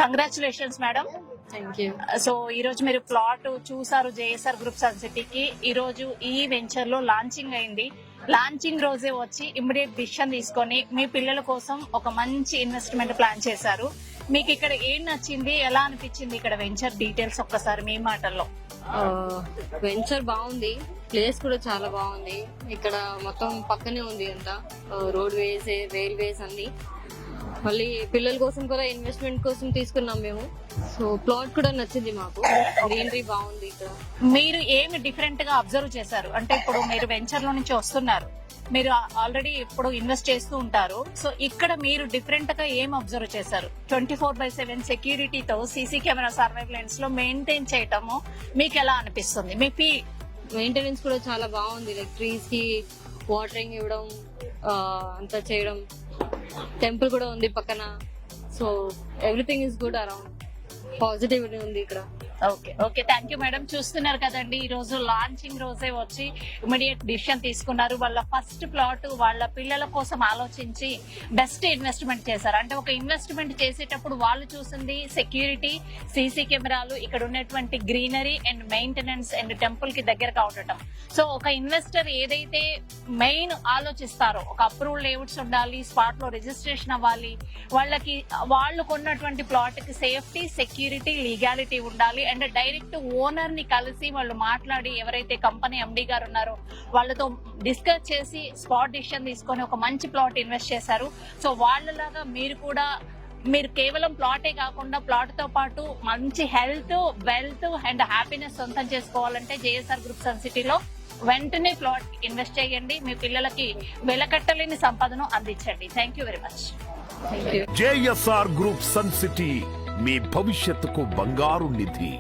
Congratulations madam. Thank you. So ఈ రోజు మీరు ప్లాట్ చూసారు జేఎస్ఆర్ గ్రూప్ సన్ సిటీకి. ఈ రోజు ఈ వెంచర్ లో లాంచింగ్ అయింది. లాంచింగ్ రోజే వచ్చి ఇమ్మీడియట్ డిసిషన్ తీసుకొని మీ పిల్లల కోసం ఒక మంచి ఇన్వెస్ట్మెంట్ ప్లాన్ చేశారు. మీకు ఇక్కడ ఏం నచ్చింది, ఎలా అనిపించింది ఇక్కడ వెంచర్ డీటెయిల్స్ ఒక్కసారి మీ మాటల్లో? వెంచర్ బాగుంది, ప్లేస్ కూడా చాలా బాగుంది. ఇక్కడ మొత్తం పక్కనే ఉంది అంతా, రోడ్ వేస్, రైల్వేస్ అన్ని. మళ్ళీ పిల్లల కోసం కూడా ఇన్వెస్ట్మెంట్ కోసం తీసుకున్నాం మేము. సో ప్లాట్ కూడా నచ్చింది మాకు, గ్రీనరీ బాగుంది ఇక్కడ. మీరు ఏమి డిఫరెంట్ గా అబ్జర్వ్ చేశారు అంటే, ఇప్పుడు మీరు వెంచర్ లో నుంచి వస్తున్నారు, మీరు ఆల్రెడీ ఇప్పుడు ఇన్వెస్ట్ చేస్తూ ఉంటారు. సో ఇక్కడ మీరు డిఫరెంట్ గా ఏం అబ్జర్వ్ చేశారు? 24/7 సెక్యూరిటీతో సీసీ కెమెరా సర్వైలెన్స్ లో మెయింటైన్ చేయటము మీకు ఎలా అనిపిస్తుంది? మీ మెయింటెనెన్స్ కూడా చాలా బాగుంది. లైక్ ట్రీస్ కి వాటరింగ్ ఇవ్వడం, అంతా చేయడం. టెంపుల్ కూడా ఉంది పక్కన. So everything is good around. Positivity ఉంది ఇక్కడ. Okay thank you madam. చూస్తున్నారు కదండి, ఈ రోజు లాంచింగ్ రోజే వచ్చి ఇమీడియట్ డిసిషన్ తీసుకున్నారు. వాళ్ళ ఫస్ట్ ప్లాట్ వాళ్ళ పిల్లల కోసం ఆలోచించి బెస్ట్ ఇన్వెస్ట్మెంట్ చేశారు. అంటే ఒక ఇన్వెస్ట్మెంట్ చేసేటప్పుడు వాళ్ళు చూసింది సెక్యూరిటీ, సీసీ కెమెరాలు, ఇక్కడ ఉన్నటువంటి greenery and maintenance and temple కి దగ్గరగా ఉండటం. సో ఒక ఇన్వెస్టర్ ఏదైతే మెయిన్ ఆలోచిస్తారో, ఒక అప్రూవల్ లేఅవుట్స్ ఉండాలి, స్పాట్ లో రిజిస్ట్రేషన్ అవ్వాలి, వాళ్ళకి వాళ్ళు కొన్నటువంటి ప్లాట్ కి సేఫ్టీ, సెక్యూరిటీ, లీగాలిటీ ఉండాలి. అండ్ డైరెక్ట్ ఓనర్ ని కలిసి వాళ్ళు మాట్లాడి, ఎవరైతే కంపెనీ ఎండి గారు ఉన్నారో వాళ్ళతో డిస్కస్ చేసి స్పాట్ డిసిషన్ తీసుకొని ఒక మంచి ప్లాట్ ఇన్వెస్ట్ చేశారు. సో వాళ్ళలాగా మీరు కూడా, మీరు కేవలం ప్లాటే కాకుండా ప్లాట్ తో పాటు మంచి హెల్త్, వెల్త్ అండ్ హ్యాపీనెస్ సొంతం చేసుకోవాలంటే జేఎస్ఆర్ గ్రూప్ సన్ సిటీలో వెంటనే ప్లాట్ ఇన్వెస్ట్ చేయండి. మీ పిల్లలకి వెలకట్టలేని సంపదను అందించండి. Thank you very much. JSR group Sun City మీ భవిష్యత్తుకు బంగారు నిధి.